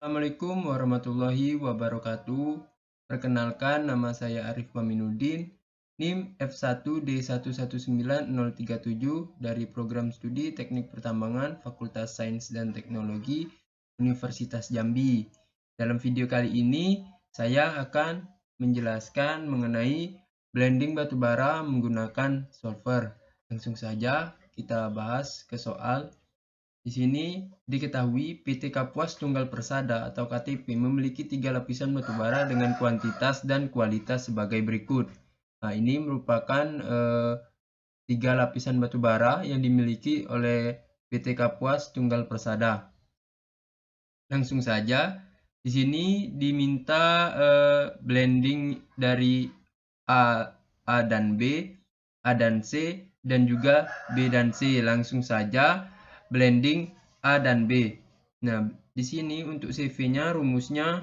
Assalamualaikum warahmatullahi wabarakatuh. Perkenalkan, nama saya Arif Paminuddin, NIM F1D119037 dari Program Studi Teknik Pertambangan Fakultas Sains dan Teknologi Universitas Jambi. Dalam video kali ini, saya akan menjelaskan mengenai blending batubara menggunakan solver. Langsung saja kita bahas ke soal. Di sini diketahui PT Kapuas Tunggal Persada atau KTP memiliki 3 lapisan batubara dengan kuantitas dan kualitas sebagai berikut. Nah, ini merupakan 3 lapisan batubara yang dimiliki oleh PT Kapuas Tunggal Persada. Langsung saja, di sini diminta blending dari A dan B, A dan C, dan juga B dan C. Langsung saja blending A dan B. Nah, di sini untuk CV-nya rumusnya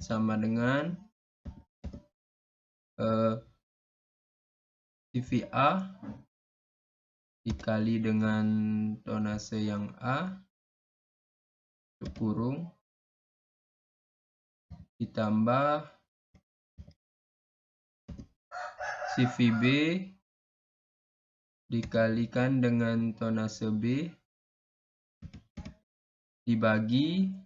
sama dengan CV A dikali dengan tonase yang A kurung ditambah CV B dikalikan dengan tonase B dibagi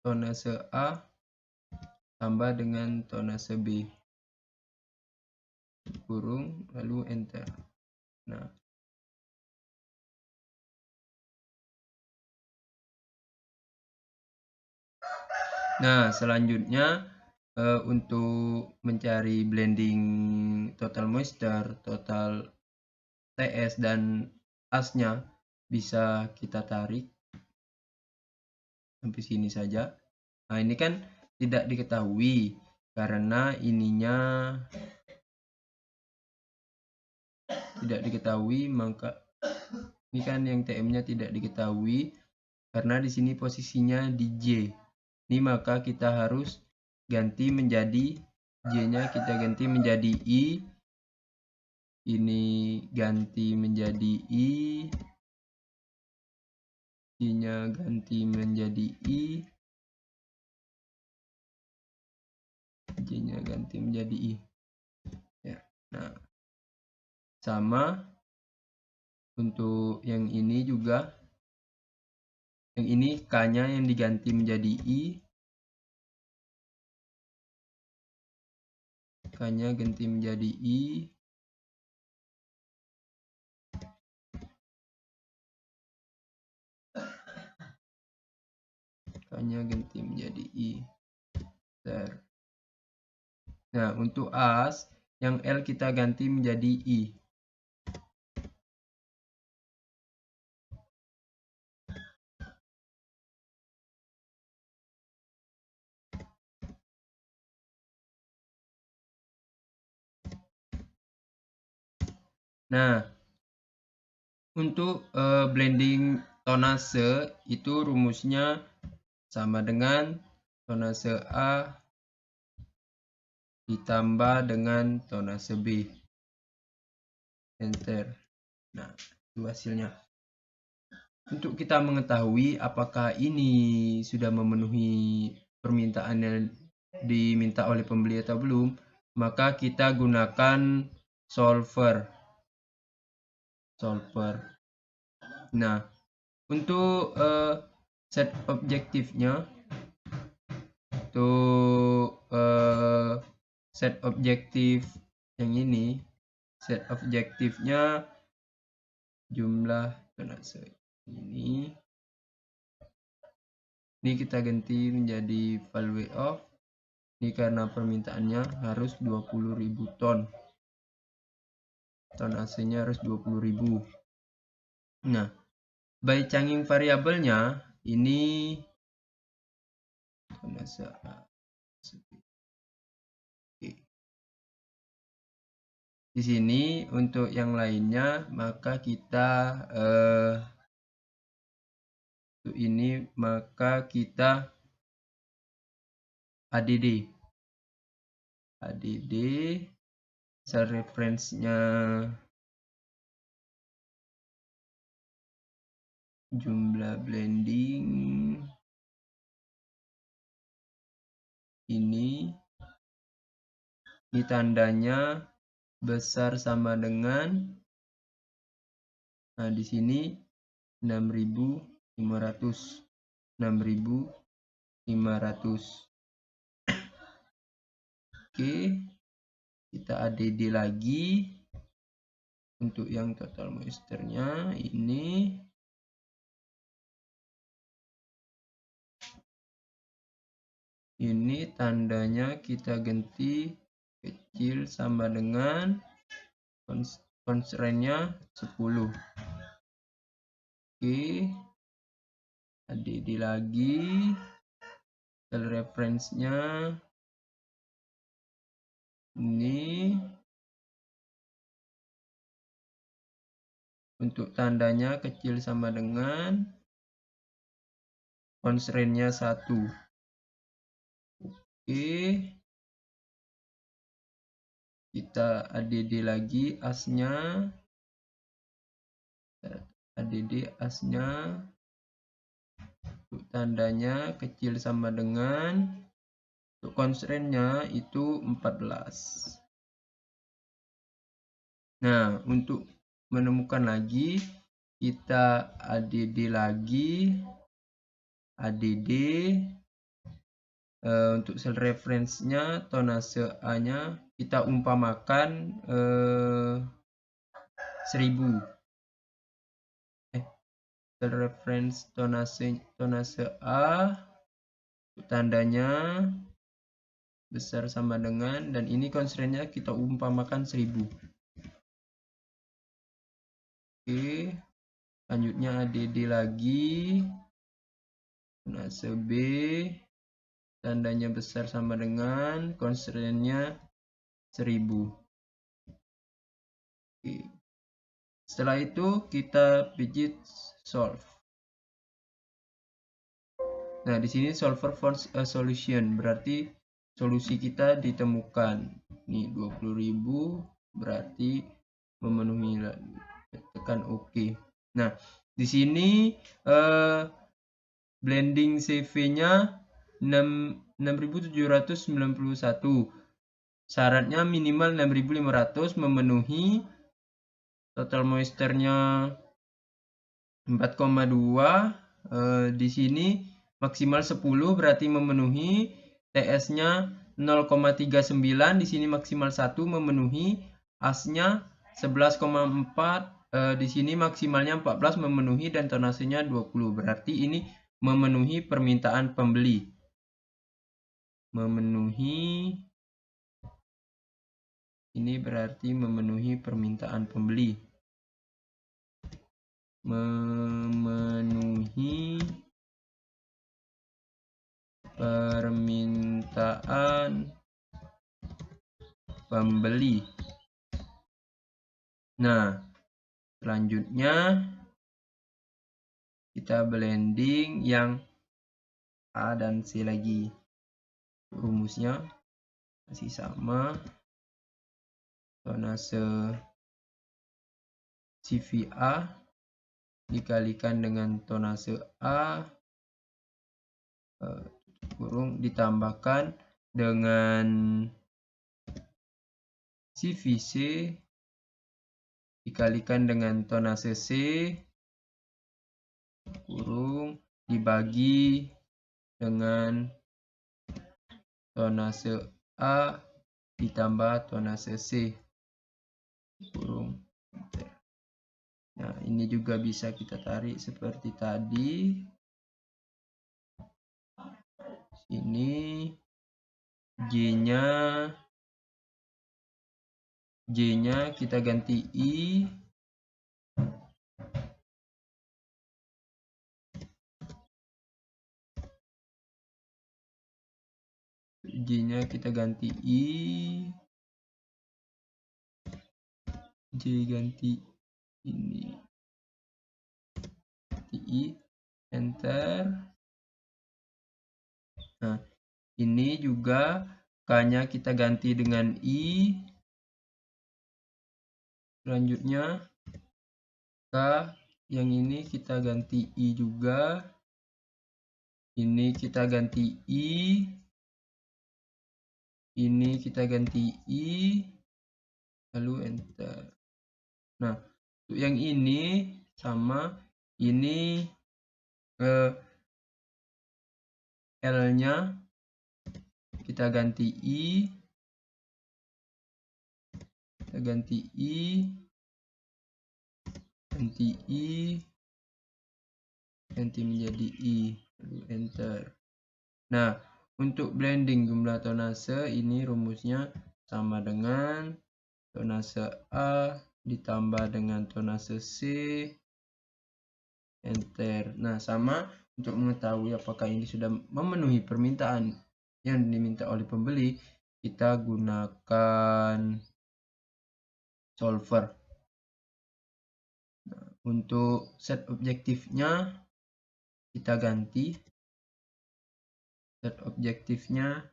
tonase A tambah dengan tonase B kurung lalu enter. Nah, selanjutnya untuk mencari blending total moisture, total TS dan AS-nya bisa kita tarik sampai sini saja. Nah, ini kan tidak diketahui karena ininya tidak diketahui, maka ini kan yang TM-nya tidak diketahui karena di sini posisinya di J. Ini maka kita harus ganti menjadi J-nya kita ganti menjadi I. Ini ganti menjadi I. I-nya ganti menjadi I. J-nya ganti menjadi I. Ya. Nah, sama untuk yang ini juga. Yang ini K-nya yang diganti menjadi I. K-nya ganti menjadi I. K-nya ganti menjadi I. Nah, untuk AS, yang L kita ganti menjadi I. Nah, untuk blending tonase itu rumusnya sama dengan tonase A ditambah dengan tonase B. Enter. Nah, itu hasilnya. Untuk kita mengetahui apakah ini sudah memenuhi permintaan yang diminta oleh pembeli atau belum, maka kita gunakan solver. Nah, untuk set objektifnya, set objektif yang ini, set objektifnya jumlah tonase ini kita ganti menjadi value of. Ini karena permintaannya harus 20.000 ton. Tonasenya harus 20.000. Nah, by changing variabelnya ini tonase A. Di sini untuk yang lainnya maka kita untuk ini maka kita ADD sel reference-nya jumlah blending ini tandanya besar sama dengan, nah di sini 6.500. Oke, kita add lagi untuk yang total moisture-nya ini. Ini tandanya kita ganti kecil sama dengan constraint-nya 10. Oke, add lagi cell reference-nya ini. Untuk tandanya kecil sama dengan constraint-nya 1. Oke, kita add lagi as-nya. Add as-nya. Untuk tandanya kecil sama dengan, untuk constraint-nya itu 14. Nah, untuk menemukan lagi, kita add lagi, untuk cell reference-nya, tonase A-nya kita umpamakan 1000. Cell reference tonase A, tandanya besar sama dengan, dan ini constraint-nya kita umpamakan 1000. Oke, selanjutnya add lagi tonase B, tandanya besar sama dengan, constraint-nya 1000. Oke. Setelah itu kita pijit solve. Nah, di sini solver finds a solution, berarti solusi kita ditemukan. Nih 20.000 berarti memenuhi, tekan OK. Nah, di sini blending CV-nya 6.791. Syaratnya minimal 6.500, memenuhi. Total moisture-nya 4,2. Di sini maksimal 10 berarti memenuhi. TS-nya 0,39, di sini maksimal 1 memenuhi. AS-nya 11,4, di sini maksimalnya 14 memenuhi, dan tonasenya 20. Berarti ini memenuhi permintaan pembeli. Ini berarti memenuhi permintaan pembeli. Memenuhi permintaan pembeli. Nah, selanjutnya kita blending yang A dan C lagi. Rumusnya masih sama. Tonase CVA dikalikan dengan tonase A kurung ditambahkan dengan CVC dikalikan dengan tonase C kurung dibagi dengan tonase A ditambah tonase C kurung. Nah, ini juga bisa kita tarik seperti tadi. Ini J-nya kita ganti I. J-nya kita ganti I. J ganti ini. I, enter. Nah, ini juga K-nya kita ganti dengan I. Selanjutnya K yang ini kita ganti I juga. Ini kita ganti I. Ini kita ganti I. Lalu enter. Nah, untuk yang ini sama, ini L-nya kita ganti I. Kita ganti I. Ganti I. Ganti menjadi I. Lalu enter. Nah, untuk blending jumlah tonase ini rumusnya sama dengan tonase A ditambah dengan tonase C, enter. Nah, sama untuk mengetahui apakah ini sudah memenuhi permintaan yang diminta oleh pembeli, kita gunakan solver. Nah, untuk set objektifnya kita ganti. Set objektifnya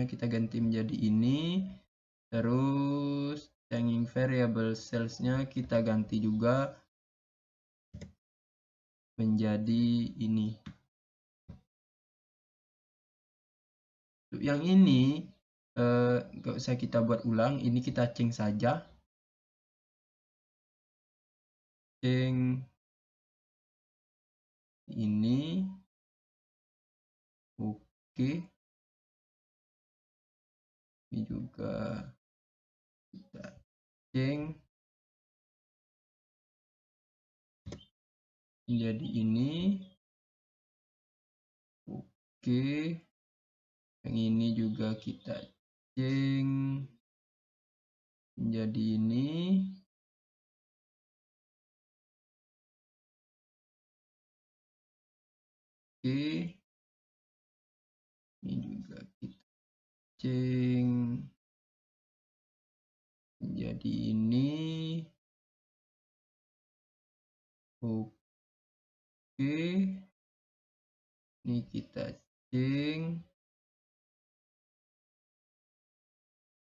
kita ganti menjadi ini. Terus changing variable cells-nya kita ganti juga menjadi ini. Untuk yang ini nggak usah kita buat ulang, ini kita change saja. Change ini. Oke. Ini juga kita change menjadi ini. Oke. Yang ini juga kita change menjadi ini. Oke. Ini juga kita change menjadi ini. Oke. Ini kita change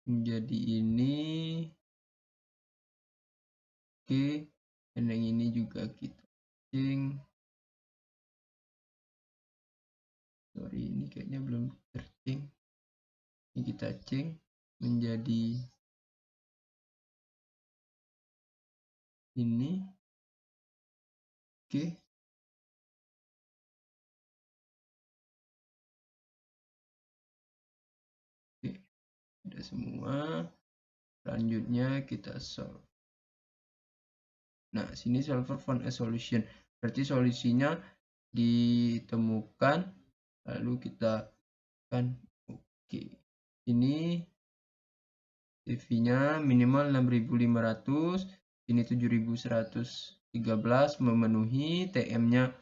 menjadi ini. Oke. Dan yang ini juga kita change. Sorry, ini kayaknya belum terchange. Ini kita change menjadi ini. Oke. Oke, sudah semua. Selanjutnya kita solve. Nah, sini solver found a solution. Berarti solusinya ditemukan. Lalu kita kan oke. Ini CV-nya minimal 6.500, ini 7.113 memenuhi, TM-nya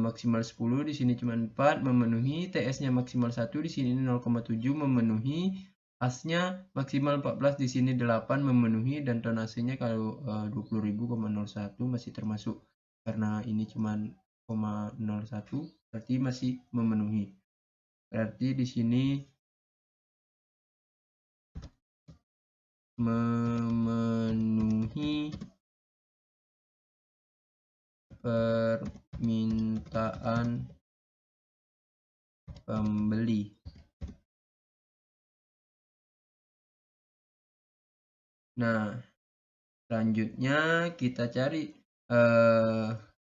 maksimal 10, di sini cuma 4 memenuhi, TS-nya maksimal 1, di sini 0,7 memenuhi, AS-nya maksimal 14, di sini 8 memenuhi, dan tonasenya kalau 20.000,01 masih termasuk karena ini cuma 0,01 berarti masih memenuhi. Berarti di sini memenuhi permintaan pembeli. Nah, selanjutnya kita cari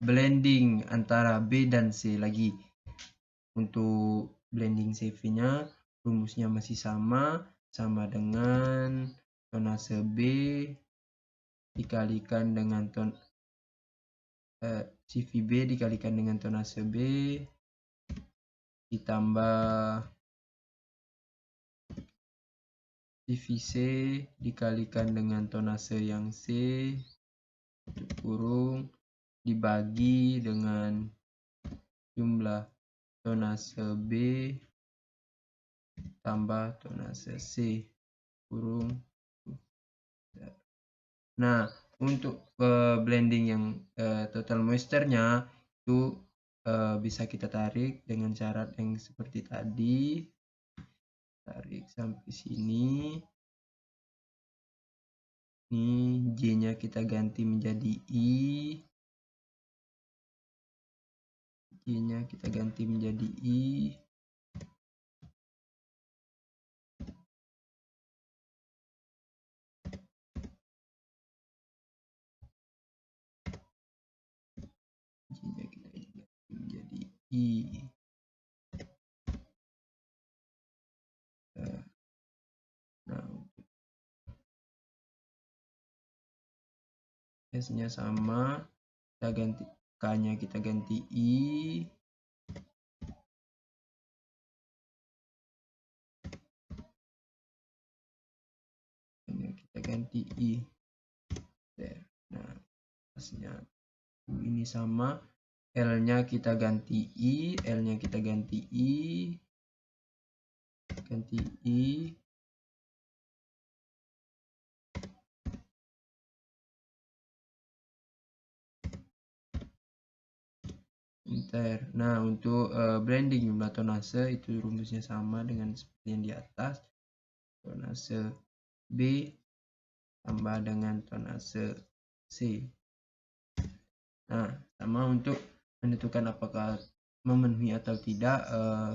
blending antara B dan C lagi. Untuk blending CV-nya rumusnya masih sama dengan tonase B dikalikan dengan CV B dikalikan dengan tonase B ditambah CV C dikalikan dengan tonase yang C kurung dibagi dengan jumlah tonase B tambah tonase C kurung. Nah, untuk blending yang total moisture-nya itu bisa kita tarik dengan syarat yang seperti tadi. tarik sampai sini. Ini J-nya kita ganti menjadi I. J-nya kita ganti menjadi I. J-nya kita ganti menjadi I. Nah, S-nya sama, kita ganti K-nya kita ganti I. K-nya kita ganti I. Nah, S-nya ini sama, L-nya kita ganti I, L-nya kita ganti I, ganti I. Nah, untuk blending jumlah tonase itu rumusnya sama dengan seperti yang di atas. Tonase B tambah dengan tonase C. Nah, sama untuk menentukan apakah memenuhi atau tidak,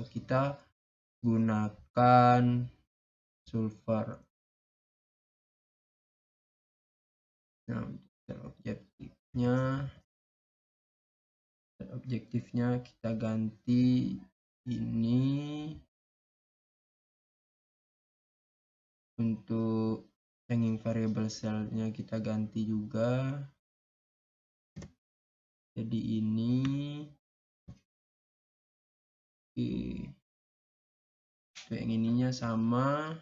kita gunakan sulfur. Nah, untuk objektifnya kita ganti ini. Untuk hanging variable cell-nya kita ganti juga. Jadi ini. Oke. Untuk yang ininya sama.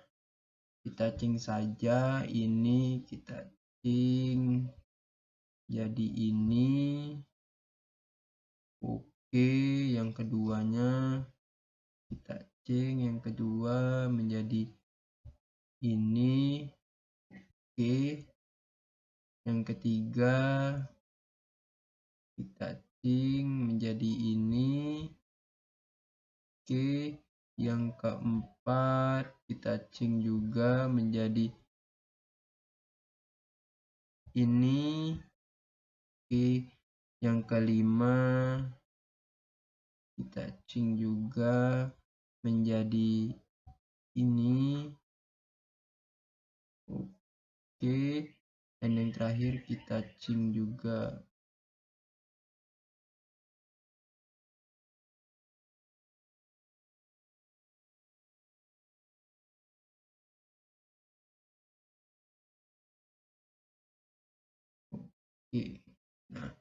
Kita cing saja. Ini kita cing. Jadi ini. Oke, yang keduanya kita cing, yang kedua menjadi ini. Oke, yang ketiga kita cing menjadi ini. Oke, yang keempat kita cing juga menjadi ini. Oke, yang kelima kita cing juga menjadi ini. Oke, dan yang terakhir kita cing juga. Oke, nah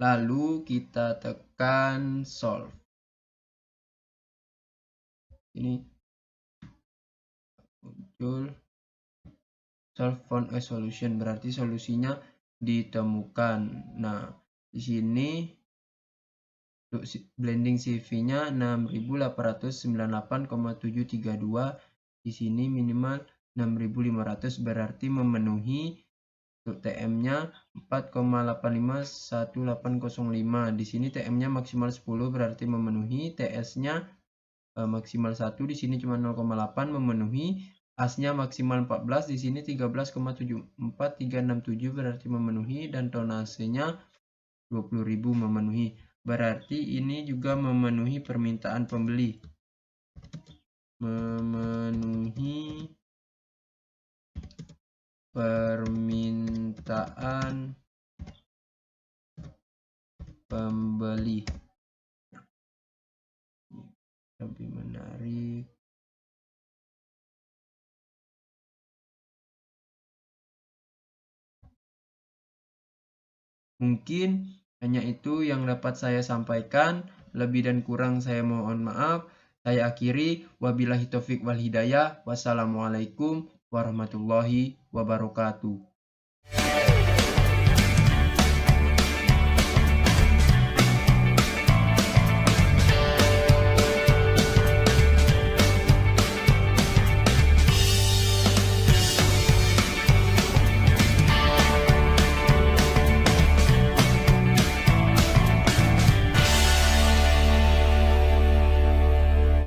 lalu kita tekan solve. Ini muncul solve found a solution, berarti solusinya ditemukan. Nah, di sini untuk blending CV-nya 6898,732. Di sini minimal 6500, berarti memenuhi. Untuk TM-nya 4,851805. Di sini TM-nya maksimal 10, berarti memenuhi. TS-nya maksimal 1, di sini cuma 0,8 memenuhi. AS-nya maksimal 14, di sini 13,74367 berarti memenuhi, dan tonasenya 20.000 memenuhi. Berarti ini juga memenuhi permintaan pembeli. Memenuhi permintaan pembeli. Lebih menarik. Mungkin hanya itu yang dapat saya sampaikan. Lebih dan kurang saya mohon maaf. Saya akhiri. Wabillahi taufik wal hidayah. Wassalamualaikum warahmatullahi wabarakatuh.